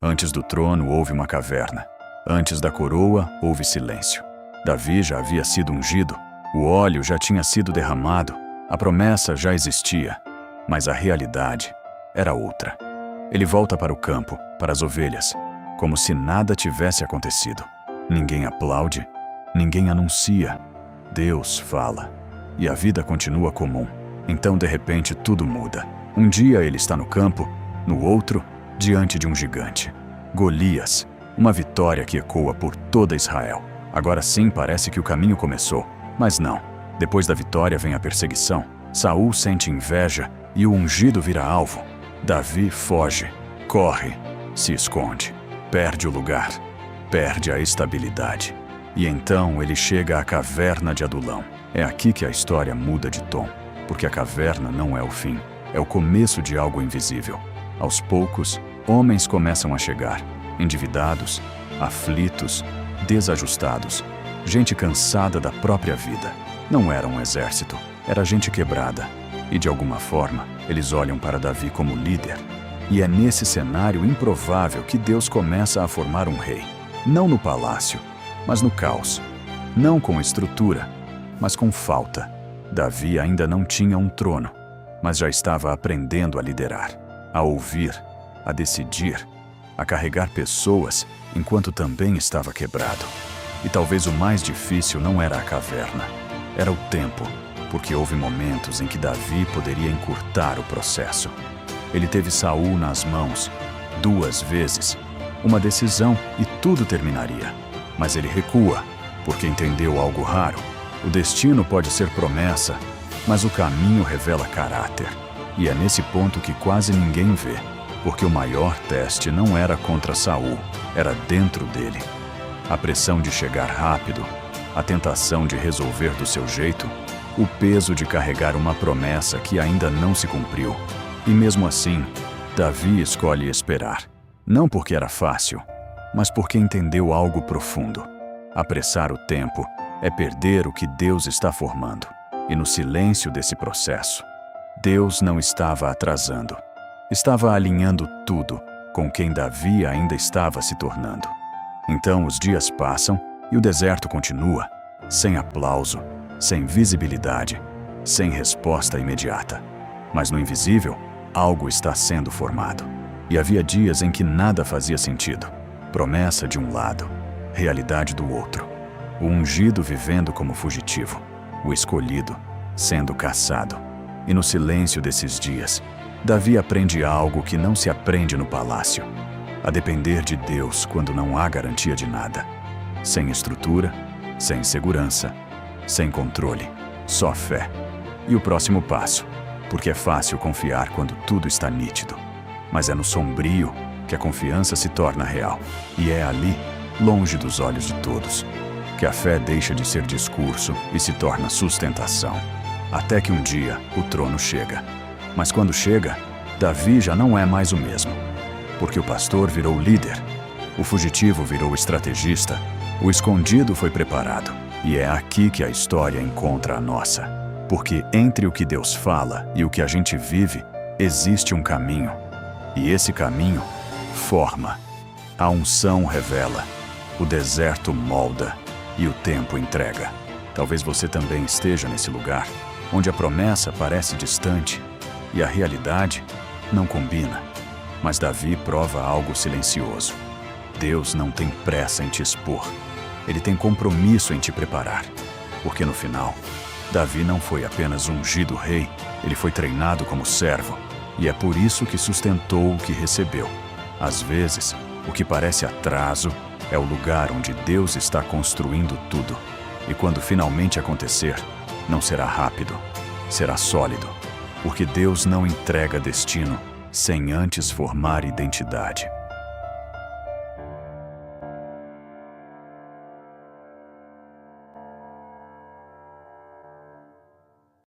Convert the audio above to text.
Antes do trono houve uma caverna. Antes da coroa houve silêncio. Davi já havia sido ungido, o óleo já tinha sido derramado, a promessa já existia, mas a realidade era outra. Ele volta para o campo, para as ovelhas, como se nada tivesse acontecido. Ninguém aplaude, ninguém anuncia. Deus fala, e a vida continua comum. Então, de repente, tudo muda. Um dia ele está no campo, no outro, diante de um gigante. Golias, uma vitória que ecoa por toda Israel. Agora sim parece que o caminho começou, mas não. Depois da vitória vem a perseguição. Saul sente inveja e o ungido vira alvo. Davi foge, corre, se esconde, perde o lugar, perde a estabilidade. E então ele chega à caverna de Adulão. É aqui que a história muda de tom, porque a caverna não é o fim, é o começo de algo invisível. Aos poucos, homens começam a chegar, endividados, aflitos, desajustados, gente cansada da própria vida. Não era um exército, era gente quebrada. E de alguma forma, eles olham para Davi como líder. E é nesse cenário improvável que Deus começa a formar um rei. Não no palácio, mas no caos. Não com estrutura, mas com falta. Davi ainda não tinha um trono, mas já estava aprendendo a liderar, a ouvir, a decidir, a carregar pessoas, enquanto também estava quebrado. E talvez o mais difícil não era a caverna, era o tempo, porque houve momentos em que Davi poderia encurtar o processo. Ele teve Saul nas mãos, 2 vezes, uma decisão e tudo terminaria. Mas ele recua, porque entendeu algo raro. O destino pode ser promessa, mas o caminho revela caráter. E é nesse ponto que quase ninguém vê, porque o maior teste não era contra Saul, era dentro dele. A pressão de chegar rápido, a tentação de resolver do seu jeito, o peso de carregar uma promessa que ainda não se cumpriu. E mesmo assim, Davi escolhe esperar. Não porque era fácil, mas porque entendeu algo profundo. Apressar o tempo é perder o que Deus está formando. E no silêncio desse processo, Deus não estava atrasando. Estava alinhando tudo com quem Davi ainda estava se tornando. Então os dias passam e o deserto continua, sem aplauso, sem visibilidade, sem resposta imediata. Mas no invisível, algo está sendo formado. E havia dias em que nada fazia sentido. Promessa de um lado, realidade do outro. O ungido vivendo como fugitivo, o escolhido sendo caçado. E no silêncio desses dias, Davi aprende algo que não se aprende no palácio: a depender de Deus quando não há garantia de nada. Sem estrutura, sem segurança, sem controle, só fé. E o próximo passo, porque é fácil confiar quando tudo está nítido. Mas é no sombrio que a confiança se torna real. E é ali, longe dos olhos de todos, que a fé deixa de ser discurso e se torna sustentação. Até que um dia o trono chega. Mas quando chega, Davi já não é mais o mesmo. Porque o pastor virou líder, o fugitivo virou estrategista, o escondido foi preparado. E é aqui que a história encontra a nossa. Porque entre o que Deus fala e o que a gente vive, existe um caminho. E esse caminho forma. A unção revela, o deserto molda e o tempo entrega. Talvez você também esteja nesse lugar, onde a promessa parece distante e a realidade não combina. Mas Davi prova algo silencioso. Deus não tem pressa em te expor. Ele tem compromisso em te preparar. Porque no final, Davi não foi apenas ungido rei, ele foi treinado como servo. E é por isso que sustentou o que recebeu. Às vezes, o que parece atraso é o lugar onde Deus está construindo tudo. E quando finalmente acontecer, não será rápido, será sólido. Porque Deus não entrega destino sem antes formar identidade.